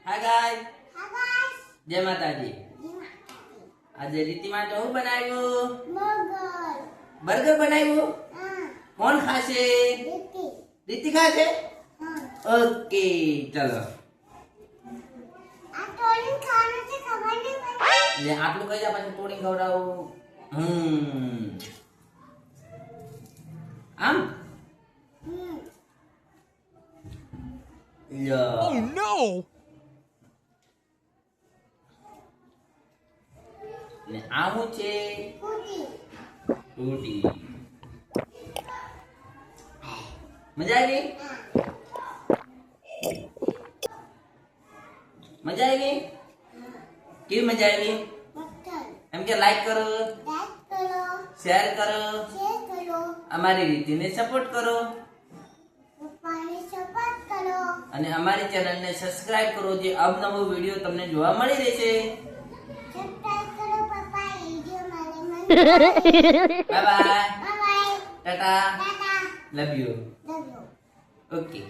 હાય ગાય હા ગાઈસ જય માતાજી. આજે રીતિ માટે શું બનાવ્યું? બર્ગર બનાવ્યું. કોણ ખાશે? રીતિ ખાશે. ઓકે ચલો લે આટલું કહી જા પછી તોડી ખવડાવું. આમ લ્યો. Oh no! ને આ શું છે? ફ્રૂટી. મજા આવી? મજા આવી? કેવી મજા આવી? એમ કે લાઈક કરો, શેર કરો, અમારી રીતિને સપોર્ટ કરો અને અમારી ચેનલને સબસ્ક્રાઇબ કરો જે અવનવો વિડીયો તમને જોવા મળી રહેશે. Bye bye, Tata, love you. Okay.